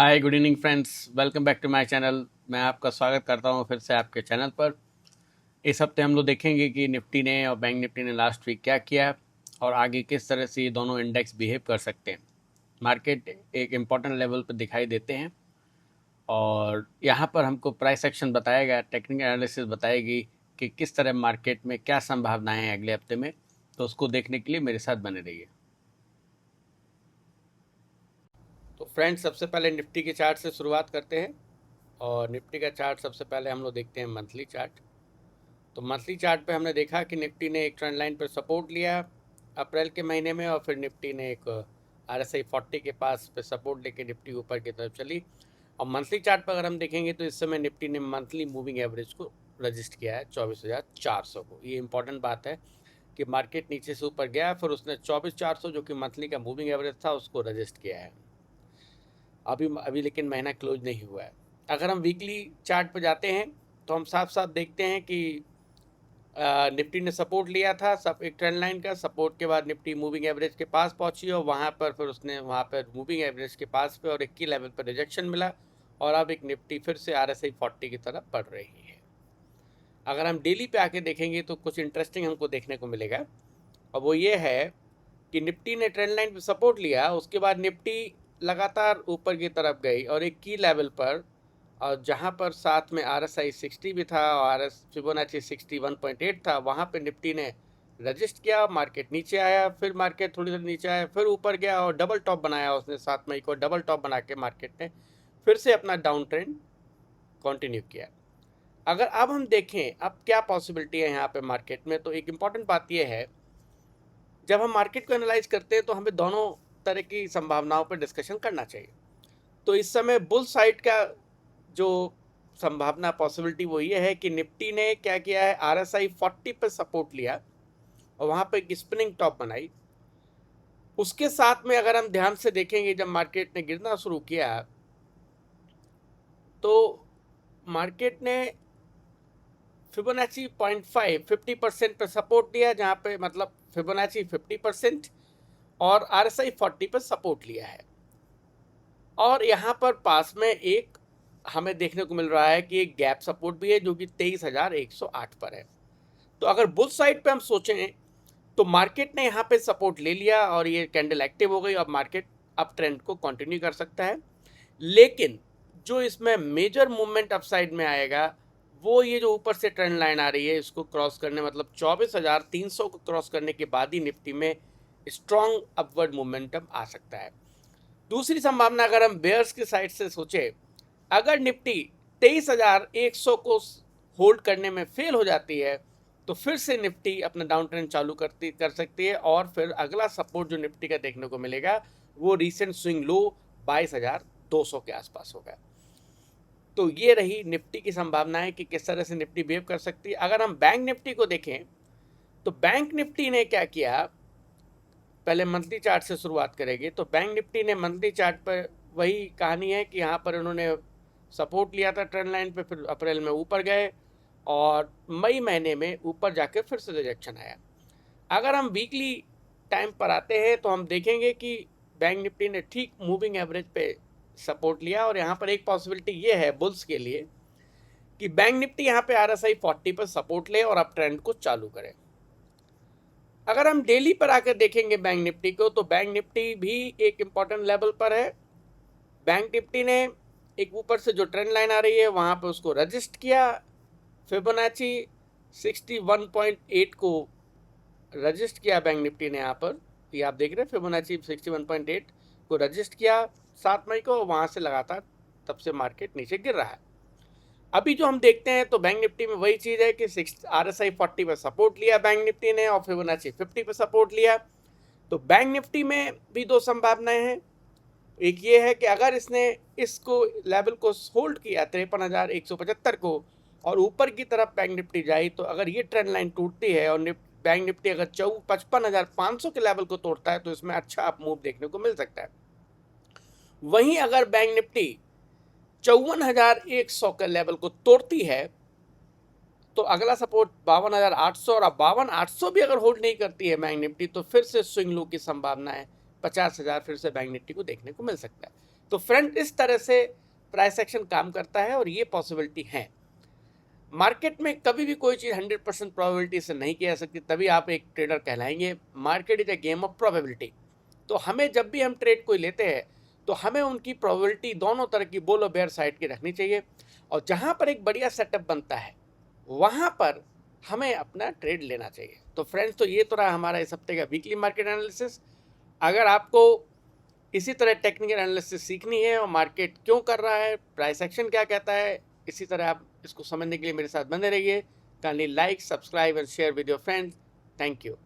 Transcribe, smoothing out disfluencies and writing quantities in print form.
Hi good evening friends, welcome back to my channel. मैं आपका स्वागत करता हूं फिर से आपके चैनल पर। इस हफ्ते हम लोग देखेंगे कि निफ्टी ने और बैंक निफ्टी ने लास्ट वीक क्या किया और आगे किस तरह से ये दोनों इंडेक्स बिहेव कर सकते हैं। मार्केट एक इम्पॉर्टेंट लेवल पर दिखाई देते हैं और यहाँ पर हमको प्राइस एक्शन बताएगा, टेक्निकल एनालिसिस बताएगी कि किस तरह मार्केट में क्या संभावनाएं हैं अगले हफ्ते में। तो उसको देखने के लिए मेरे साथ बने रहिए। तो फ्रेंड्स, सबसे पहले निफ्टी के चार्ट से शुरुआत करते हैं और निफ्टी का चार्ट सबसे पहले हम लोग देखते हैं मंथली चार्ट। तो मंथली चार्ट पे हमने देखा कि निफ्टी ने एक ट्रेंड लाइन पर सपोर्ट लिया अप्रैल के महीने में और फिर निफ्टी ने एक RSI 40 के पास पे सपोर्ट लेके निफ्टी ऊपर की तरफ चली। और मंथली चार्ट पर अगर हम देखेंगे तो इस समय निफ्टी ने मंथली मूविंग एवरेज को रजिस्ट किया है 24,400 को। ये इंपॉर्टेंट बात है कि मार्केट नीचे से ऊपर गया फिर उसने 24,400 जो कि मंथली का मूविंग एवरेज था उसको रजिस्ट किया है। अभी अभी लेकिन महीना क्लोज नहीं हुआ है। अगर हम वीकली चार्ट पर जाते हैं तो हम साफ साफ देखते हैं कि निफ्टी ने सपोर्ट लिया था सब एक ट्रेंड लाइन का। सपोर्ट के बाद निफ्टी मूविंग एवरेज के पास पहुंची और वहां पर फिर उसने वहां पर मूविंग एवरेज के पास पे और एक की लेवल पर रिजेक्शन मिला और अब एक निफ्टी फिर से RSI 40 की तरफ बढ़ रही है। अगर हम डेली पे आके देखेंगे तो कुछ इंटरेस्टिंग हमको देखने को मिलेगा और वो ये है कि निफ्टी ने ट्रेंड लाइन पर सपोर्ट लिया, उसके बाद निफ्टी लगातार ऊपर की तरफ गई और एक की लेवल पर और जहाँ पर साथ में RSI 60 भी था और फिबोनाची 61.8 था, वहाँ पे निफ्टी ने रजिस्ट किया। मार्केट नीचे आया, फिर मार्केट थोड़ी देर नीचे आया, फिर ऊपर गया और डबल टॉप बनाया उसने 7 मई को। डबल टॉप बना के मार्केट ने फिर से अपना डाउन ट्रेंड कंटिन्यू किया। अगर अब हम देखें अब क्या पॉसिबिलिटी है यहाँ पे मार्केट में, तो एक इम्पॉर्टेंट बात यह है जब हम मार्केट को एनालाइज करते हैं तो हमें दोनों तरह की संभावनाओं पर डिस्कशन करना चाहिए। तो इस समय बुल साइड का जो संभावना पॉसिबिलिटी वो ये है कि निफ्टी ने क्या किया है, RSI 40 पर सपोर्ट लिया और वहाँ पर एक स्पिनिंग टॉप बनाई। उसके साथ में अगर हम ध्यान से देखेंगे जब मार्केट ने गिरना शुरू किया तो मार्केट ने फिबोनाची 0.5 50% पर सपोर्ट दिया, जहाँ पे मतलब फिबोनाची 50% और RSI 40 पर सपोर्ट लिया है। और यहाँ पर पास में एक हमें देखने को मिल रहा है कि एक गैप सपोर्ट भी है जो कि 23,108 पर है। तो अगर बुल साइड पे हम सोचें तो मार्केट ने यहाँ पे सपोर्ट ले लिया और ये कैंडल एक्टिव हो गई। अब मार्केट अप ट्रेंड को कंटिन्यू कर सकता है, लेकिन जो इसमें मेजर मूवमेंट अपसाइड में आएगा वो ये जो ऊपर से ट्रेंड लाइन आ रही है इसको क्रॉस करने, मतलब 24,300 को क्रॉस करने के बाद ही निफ्टी में स्ट्रॉन्ग अपवर्ड मोमेंटम आ सकता है। दूसरी संभावना अगर हम बेयर्स की साइड से सोचे, अगर निफ्टी 23,100 को होल्ड करने में फेल हो जाती है तो फिर से निफ्टी अपना डाउन ट्रेंड चालू कर सकती है और फिर अगला सपोर्ट जो निफ्टी का देखने को मिलेगा वो रीसेंट स्विंग लो 22,200 के आसपास होगा। तो ये रही निफ्टी की संभावनाएं कि किस तरह से निफ्टी बिहेव कर सकती है। अगर हम बैंक निफ्टी को देखें तो बैंक निफ्टी ने क्या किया, पहले मंथली चार्ट से शुरुआत करेंगे। तो बैंक निफ्टी ने मंथली चार्ट पर वही कहानी है कि यहाँ पर उन्होंने सपोर्ट लिया था ट्रेंड लाइन पे, फिर अप्रैल में ऊपर गए और मई महीने में ऊपर जाके फिर से रिजेक्शन आया। अगर हम वीकली टाइम पर आते हैं तो हम देखेंगे कि बैंक निफ्टी ने ठीक मूविंग एवरेज पे सपोर्ट लिया और यहाँ पर एक पॉसिबिलिटी ये है बुल्स के लिए कि बैंक निफ्टी यहाँ पे RSI 40 पर सपोर्ट ले और अप ट्रेंड को चालू करे। अगर हम डेली पर आकर देखेंगे बैंक निफ्टी को तो बैंक निफ्टी भी एक इम्पॉर्टेंट लेवल पर है। बैंक निफ्टी ने एक ऊपर से जो ट्रेंड लाइन आ रही है वहाँ पर उसको रजिस्ट किया, फिबोनाची 61.8 को रजिस्ट किया बैंक निफ्टी ने। यहाँ पर ये आप देख रहे हैं फिबोनाची 61.8 को रजिस्ट किया 7 मई को, वहाँ से लगातार तब से मार्केट नीचे गिर रहा है। अभी जो हम देखते हैं तो बैंक निफ्टी में वही चीज़ है कि RSI 40 पर सपोर्ट लिया बैंक निफ्टी ने और फिबोनाची 50 पर सपोर्ट लिया। तो बैंक निफ्टी में भी दो संभावनाएं हैं। एक ये है कि अगर इसने इसको लेवल को होल्ड किया 53,175 को और ऊपर की तरफ बैंक निफ्टी जाई तो अगर ये ट्रेंड लाइन टूटती है और बैंक निफ्टी अगर 55,500 के लेवल को तोड़ता है तो इसमें अच्छा अप मूव देखने को मिल सकता है। वहीं अगर बैंक निफ्टी 54,100 के लेवल को तोड़ती है तो अगला सपोर्ट 52,800 और 52,800 भी अगर होल्ड नहीं करती है बैंक निफ्टी तो फिर से स्विंग लो की संभावना है 50,000 फिर से बैंक निफ्टी को देखने को मिल सकता है। तो फ्रेंड इस तरह से प्राइस एक्शन काम करता है और ये पॉसिबिलिटी है। मार्केट में कभी भी कोई चीज़ 100% प्रोबेबिलिटी से नहीं की जा सकती, तभी आप एक ट्रेडर कहलाएंगे। Market is a game of probability. तो हमें जब भी हम ट्रेड कोई लेते हैं तो हमें उनकी प्रोबेबिलिटी दोनों तरह की, बुल और बेयर साइड की रखनी चाहिए, और जहाँ पर एक बढ़िया सेटअप बनता है वहाँ पर हमें अपना ट्रेड लेना चाहिए। तो फ्रेंड्स, तो ये तो रहा हमारा इस हफ्ते का वीकली मार्केट एनालिसिस। अगर आपको इसी तरह टेक्निकल एनालिसिस सीखनी है और मार्केट क्यों कर रहा है, प्राइस एक्शन क्या कहता है, इसी तरह आप इसको समझने के लिए मेरे साथ बने रहिए। Kindly like, subscribe and share with your friends. Thank you.